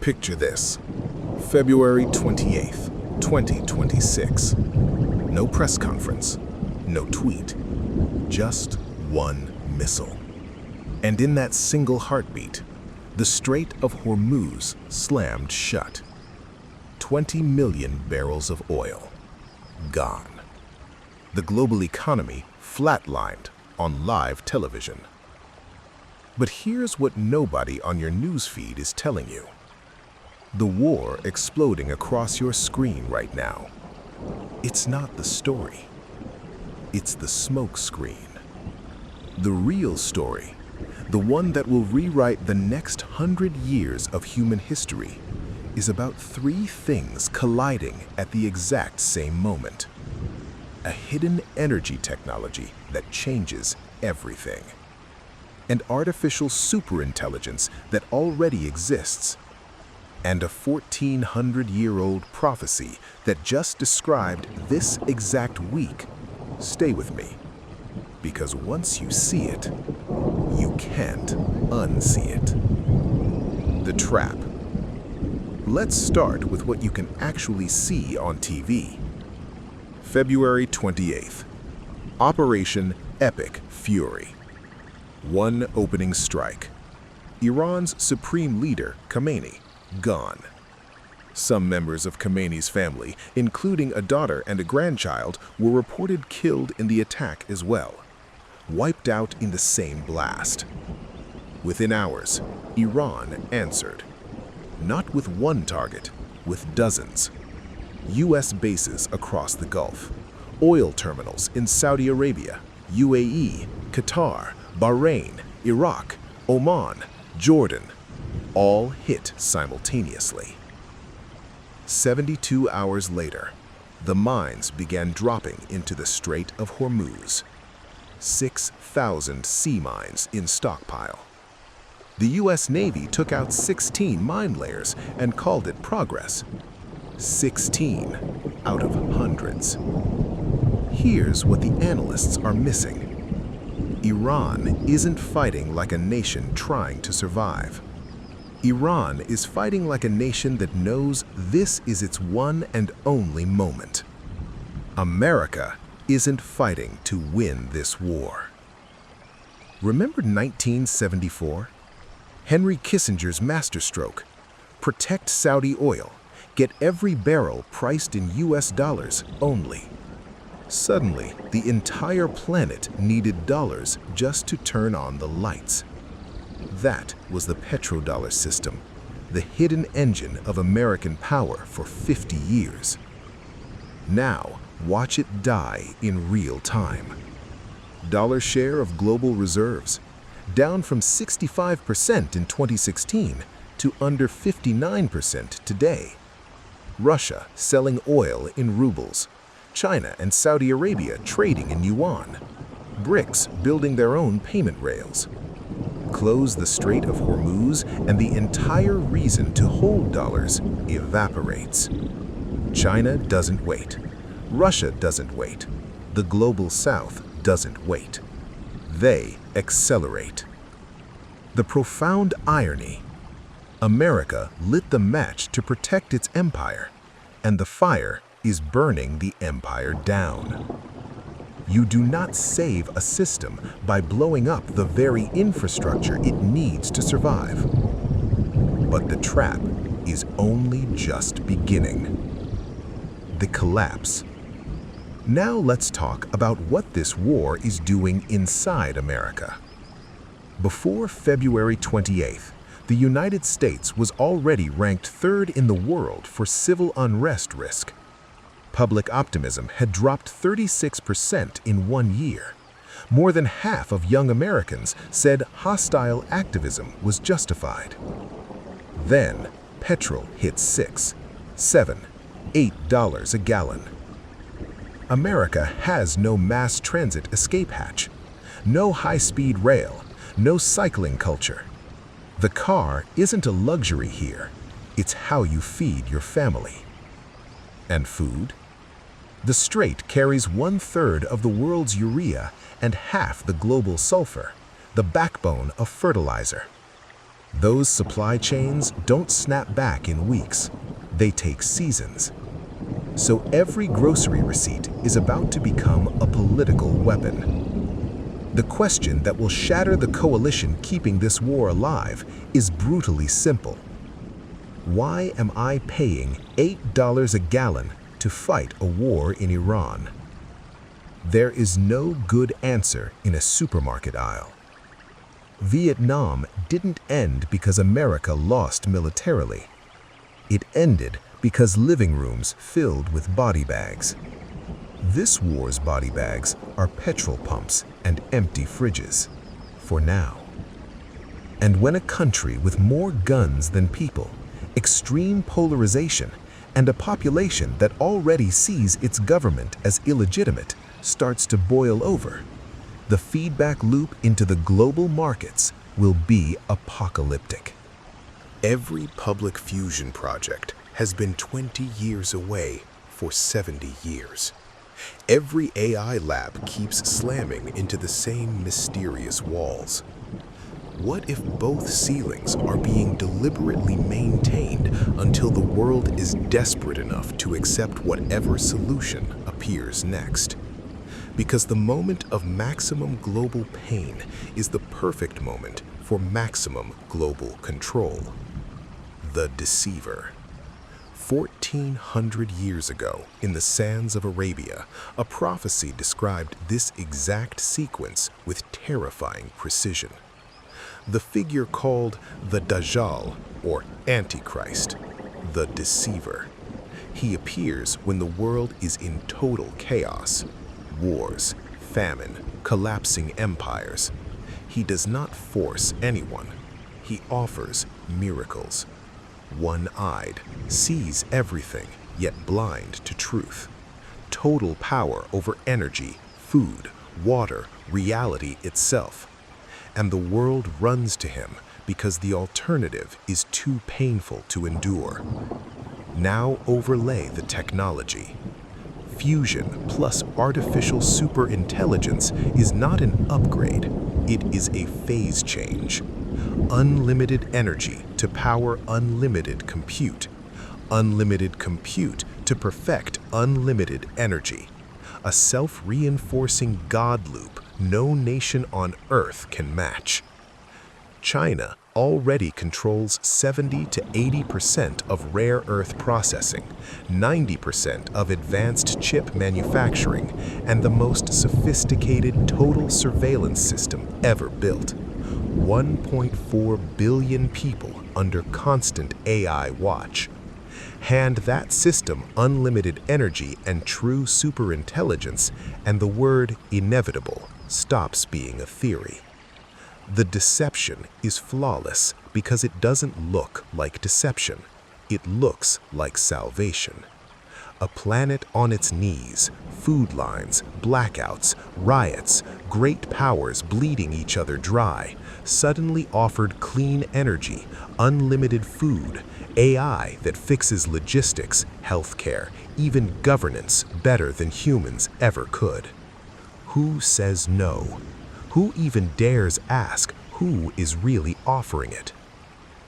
Picture this. February 28th, 2026. No press conference, no tweet, just one missile. And in that single heartbeat, the Strait of Hormuz slammed shut. 20 million barrels of oil gone. The global economy flatlined on live television. But here's what nobody on your newsfeed is telling you. The war exploding across your screen right now. It's not the story. It's the smoke screen. The real story, the one that will rewrite the next 100 years of human history, is about three things colliding at the exact same moment. A hidden energy technology that changes everything. An artificial superintelligence that already exists. And a 1,400-year-old prophecy that just described this exact week. Stay with me, because once you see it, you can't unsee it. The trap. Let's start with what you can actually see on TV. February 28th. Operation Epic Fury. One opening strike. Iran's supreme leader, Khamenei, gone. Some members of Khamenei's family, including a daughter and a grandchild, were reported killed in the attack as well, wiped out in the same blast. Within hours, Iran answered. Not with one target, with dozens. U.S. bases across the Gulf, oil terminals in Saudi Arabia, UAE, Qatar, Bahrain, Iraq, Oman, Jordan, all hit simultaneously. 72 hours later, the mines began dropping into the Strait of Hormuz. 6,000 sea mines in stockpile. The U.S. Navy took out 16 mine layers and called it progress. 16 out of hundreds. Here's what the analysts are missing. Iran isn't fighting like a nation trying to survive. Iran is fighting like a nation that knows this is its one and only moment. America isn't fighting to win this war. Remember 1974? Henry Kissinger's masterstroke. Protect Saudi oil. Get every barrel priced in US dollars only. Suddenly, the entire planet needed dollars just to turn on the lights. That was the petrodollar system, the hidden engine of American power for 50 years. Now, watch it die in real time. Dollar share of global reserves, down from 65% in 2016 to under 59% today. Russia selling oil in rubles. China and Saudi Arabia trading in yuan. BRICS building their own payment rails. Close the Strait of Hormuz and the entire reason to hold dollars evaporates. China doesn't wait. Russia doesn't wait. The global south doesn't wait. They accelerate. The profound irony. America lit the match to protect its empire, and the fire is burning the empire down. You do not save a system by blowing up the very infrastructure it needs to survive. But the trap is only just beginning. The collapse. Now let's talk about what this war is doing inside America. Before February 28th, the United States was already ranked third in the world for civil unrest risk. Public optimism had dropped 36% in 1 year. More than half of young Americans said hostile activism was justified. Then, petrol hit $6, $7, $8 a gallon. America has no mass transit escape hatch, no high-speed rail, no cycling culture. The car isn't a luxury here, it's how you feed your family. And food? The strait carries 1/3 of the world's urea and half the global sulfur, the backbone of fertilizer. Those supply chains don't snap back in weeks. They take seasons. So every grocery receipt is about to become a political weapon. The question that will shatter the coalition keeping this war alive is brutally simple. Why am I paying $8 a gallon to fight a war in Iran? There is no good answer in a supermarket aisle. Vietnam didn't end because America lost militarily. It ended because living rooms filled with body bags. This war's body bags are petrol pumps and empty fridges, for now. And when a country with more guns than people, extreme polarization, and a population that already sees its government as illegitimate starts to boil over, the feedback loop into the global markets will be apocalyptic. Every public fusion project has been 20 years away for 70 years. Every AI lab keeps slamming into the same mysterious walls. What if both ceilings are being deliberately maintained until the world is desperate enough to accept whatever solution appears next? Because the moment of maximum global pain is the perfect moment for maximum global control. The Deceiver. 1400 years ago, in the sands of Arabia, a prophecy described this exact sequence with terrifying precision. The figure called the Dajjal, or Antichrist, the Deceiver. He appears when the world is in total chaos. Wars, famine, collapsing empires. He does not force anyone. He offers miracles. One-eyed, sees everything, yet blind to truth. Total power over energy, food, water, reality itself. And the world runs to him because the alternative is too painful to endure. Now overlay the technology. Fusion plus artificial superintelligence is not an upgrade, it is a phase change. Unlimited energy to power unlimited compute. Unlimited compute to perfect unlimited energy. A self-reinforcing God loop no nation on Earth can match. China already controls 70 to 80% of rare earth processing, 90% of advanced chip manufacturing, and the most sophisticated total surveillance system ever built. 1.4 billion people under constant AI watch. Hand that system unlimited energy and true superintelligence, and the word inevitable stops being a theory. The deception is flawless because it doesn't look like deception. It looks like salvation. A planet on its knees, food lines, blackouts, riots, great powers bleeding each other dry, suddenly offered clean energy, unlimited food, AI that fixes logistics, healthcare, even governance better than humans ever could. Who says no? Who even dares ask who is really offering it?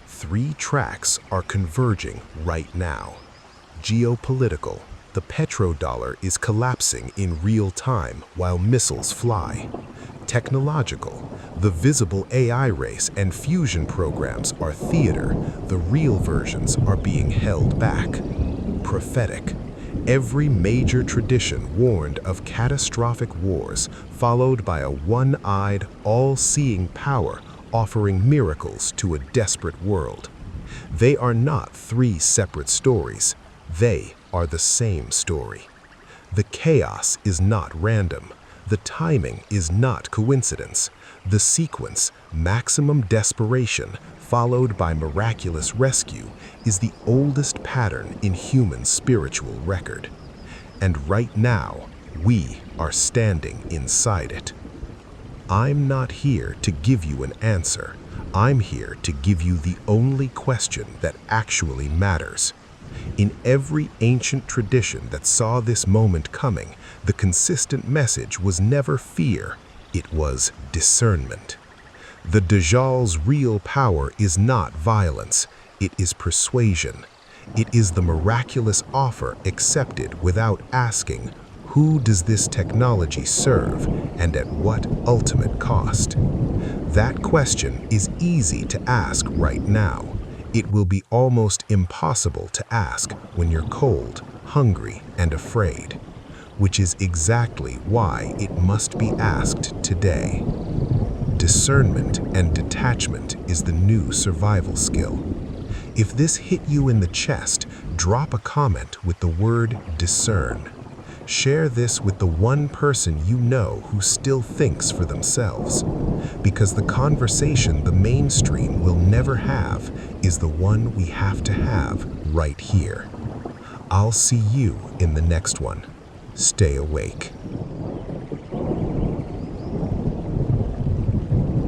3 tracks are converging right now. Geopolitical, the petrodollar is collapsing in real time while missiles fly. Technological, the visible AI race and fusion programs are theater, the real versions are being held back. Prophetic, every major tradition warned of catastrophic wars, followed by a one-eyed, all-seeing power offering miracles to a desperate world. They are not 3 separate stories. They are the same story. The chaos is not random. The timing is not coincidence. The sequence, maximum desperation, followed by miraculous rescue, is the oldest pattern in human spiritual record. And right now, we are standing inside it. I'm not here to give you an answer. I'm here to give you the only question that actually matters. In every ancient tradition that saw this moment coming, the consistent message was never fear, it was discernment. The Dajjal's real power is not violence, it is persuasion. It is the miraculous offer accepted without asking, who does this technology serve and at what ultimate cost? That question is easy to ask right now. It will be almost impossible to ask when you're cold, hungry, and afraid, which is exactly why it must be asked today. Discernment and detachment is the new survival skill. If this hit you in the chest, drop a comment with the word discern. Share this with the one person you know who still thinks for themselves, because the conversation the mainstream will never have is the one we have to have right here. I'll see you in the next one. Stay awake.